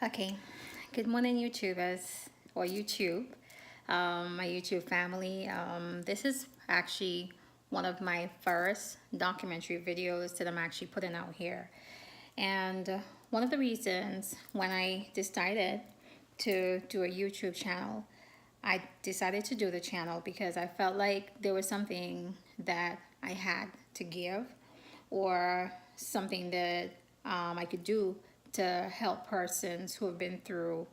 Okay, good morning, YouTubers or YouTube, my YouTube family. This is actually one of my first documentary videos that I'm actually putting out here. And one of the reasons when I decided to do a YouTube channel, I decided to do the channel because I felt like there was something that I had to give or something that I could do to help persons who have been through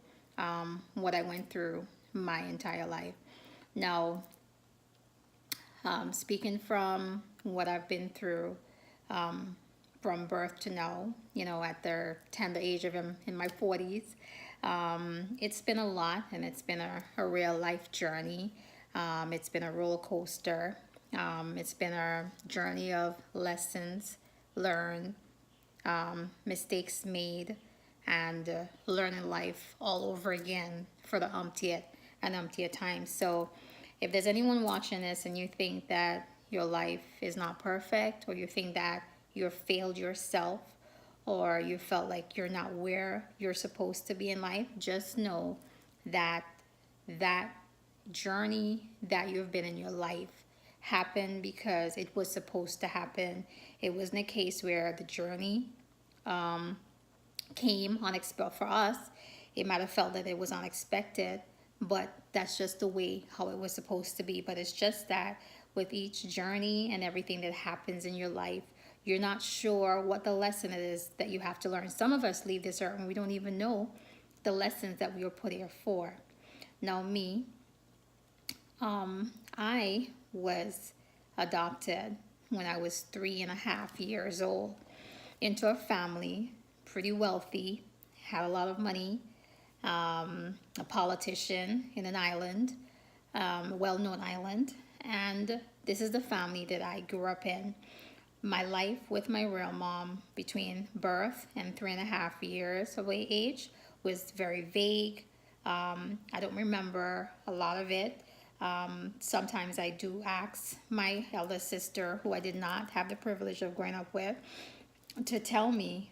what I went through my entire life. Now, speaking from what I've been through from birth to now, at the tender age of in my 40s, it's been a lot and it's been a real life journey. It's been a roller coaster. It's been a journey of lessons learned, mistakes made, and learning life all over again for the umptieth and umptieth time. So, if there's anyone watching this and you think that your life is not perfect, or you think that you've failed yourself, or you felt like you're not where you're supposed to be in life, just know that that journey that you've been in your life happened because it was supposed to happen. It wasn't a case where the journey came unexpected for us. It might have felt that it was unexpected, but that's just the way how it was supposed to be. But it's just that with each journey and everything that happens in your life, you're not sure what the lesson it is that you have to learn. Some of us leave this earth and we don't even know the lessons that we were put here for. Now, me, I was adopted when I was 3.5 years old into a family, pretty wealthy, had a lot of money, a politician in an island, a well-known island, and this is the family that I grew up in. My life with my real mom between birth and 3.5 years of age was very vague. I don't remember a lot of it. Sometimes I do ask my elder sister, who I did not have the privilege of growing up with, to tell me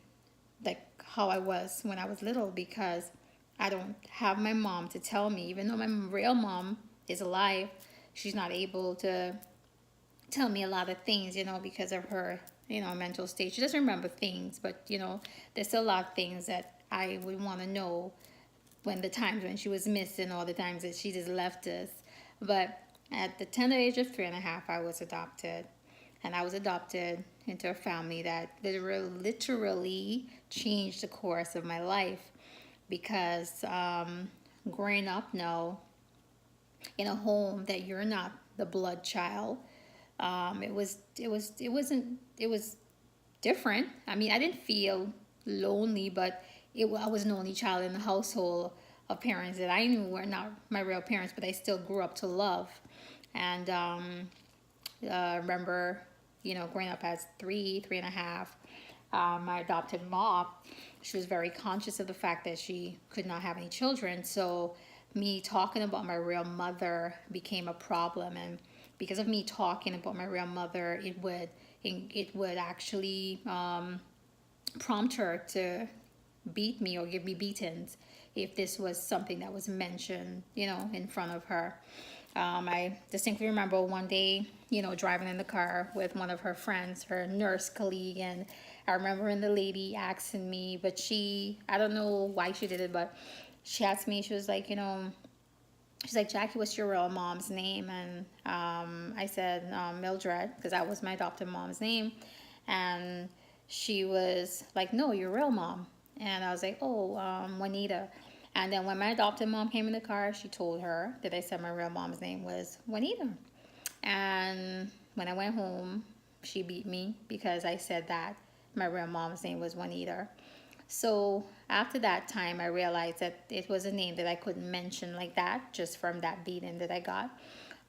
like how I was when I was little, because I don't have my mom to tell me. Even though my real mom is alive, she's not able to tell me a lot of things, because of her, mental state. She doesn't remember things, but there's a lot of things that I would want to know when the times when she was missing or the times that she just left us. But at the tender age of 3.5, I was adopted. And I was adopted into a family that literally changed the course of my life, because growing up now in a home that you're not the blood child, it was different. I mean, I didn't feel lonely, but I was an only child in the household of parents that I knew were not my real parents, but I still grew up to love. And remember, growing up as 3.5, my adopted mom, she was very conscious of the fact that she could not have any children. So me talking about my real mother became a problem, and because of me talking about my real mother, it would actually prompt her to beat me or give me beatings if this was something that was mentioned, in front of her. I distinctly remember one day, driving in the car with one of her friends, her nurse colleague, and I remember the lady asking me, but I don't know why she did it, but she asked me, she was like, she's like, Jackie, what's your real mom's name? And I said, Mildred, because that was my adopted mom's name. And she was like, no, your real mom. And I was like, oh, Juanita. And then when my adopted mom came in the car, she told her that I said my real mom's name was Juanita. And when I went home, she beat me because I said that my real mom's name was Juanita. So after that time, I realized that it was a name that I couldn't mention like that, just from that beating that I got.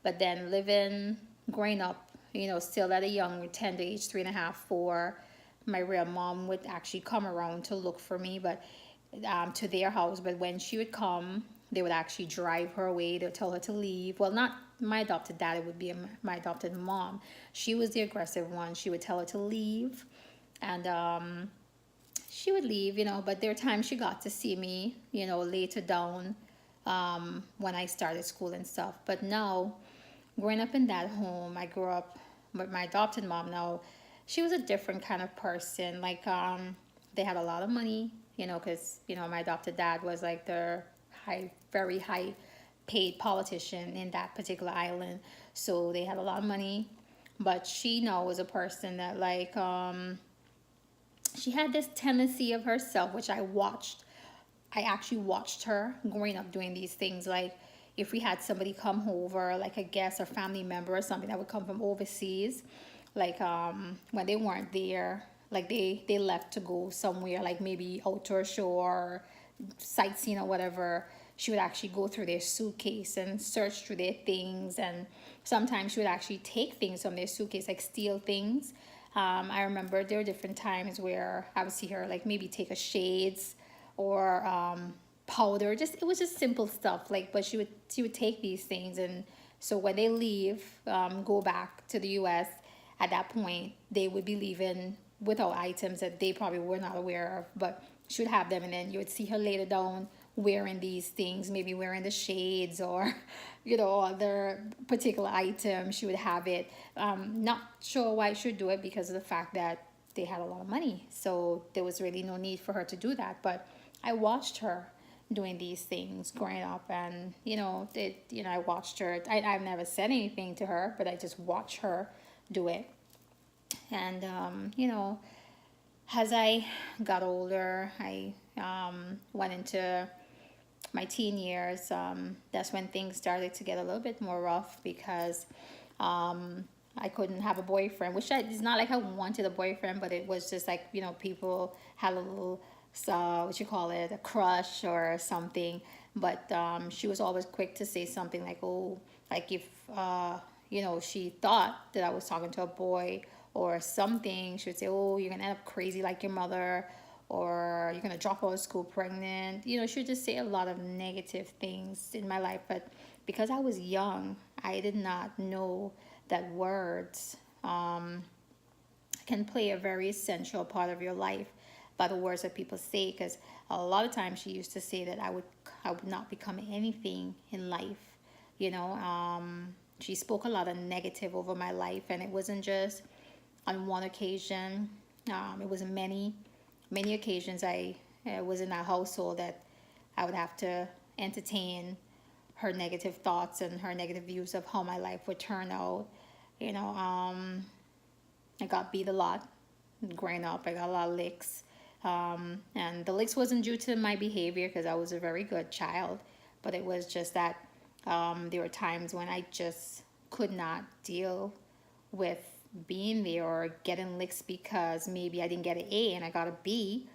But then growing up, still at a young, tender age, 3.5, 4, my real mom would actually come around to look for me, but to their house. But when she would come, they would actually drive her away. They would tell her to leave. Well, not my adopted dad, it would be my adopted mom. She was the aggressive one. She would tell her to leave. And she would leave, but there were times she got to see me, later down, when I started school and stuff. But now, growing up in that home, I grew up with my adopted mom. Now, she was a different kind of person. Like, they had a lot of money, because, my adopted dad was like the very high paid politician in that particular island. So they had a lot of money. But she now was a person that, like, she had this tendency of herself, which I actually watched her growing up doing these things. Like, if we had somebody come over, like a guest or family member or something that would come from overseas, like, when they weren't there, like they left to go somewhere, like maybe out to a show or sightseeing or whatever, she would actually go through their suitcase and search through their things. And sometimes she would actually take things from their suitcase, like steal things. I remember there were different times where I would see her, like, maybe take a shades or powder. Just, it was just simple stuff. Like, but she would take these things, and so when they leave, go back to the U.S. At that point, they would be leaving without items that they probably were not aware of, but she would have them, and then you would see her later down wearing these things, maybe wearing the shades or, other particular items. She would have it. Not sure why she would do it, because of the fact that they had a lot of money. So there was really no need for her to do that. But I watched her doing these things growing up, and I watched her. I've never said anything to her, but I just watched her do it. And as I got older, I went into my teen years. That's when things started to get a little bit more rough, because I couldn't have a boyfriend, which it's not like I wanted a boyfriend, but it was just like, people had a little, what you call it, a crush or something. But she was always quick to say something like, oh, like if, she thought that I was talking to a boy or something, she would say, oh, you're going to end up crazy like your mother, or you're going to drop out of school pregnant. She would just say a lot of negative things in my life. But because I was young, I did not know that words can play a very essential part of your life by the words that people say. Because a lot of times she used to say that I would not become anything in life. She spoke a lot of negative over my life, and it wasn't just on one occasion. It was many, many occasions I was in a household that I would have to entertain her negative thoughts and her negative views of how my life would turn out. I got beat a lot growing up. I got a lot of licks. And the licks wasn't due to my behavior, because I was a very good child, but it was just that there were times when I just could not deal with being there or getting licks because maybe I didn't get an A and I got a B,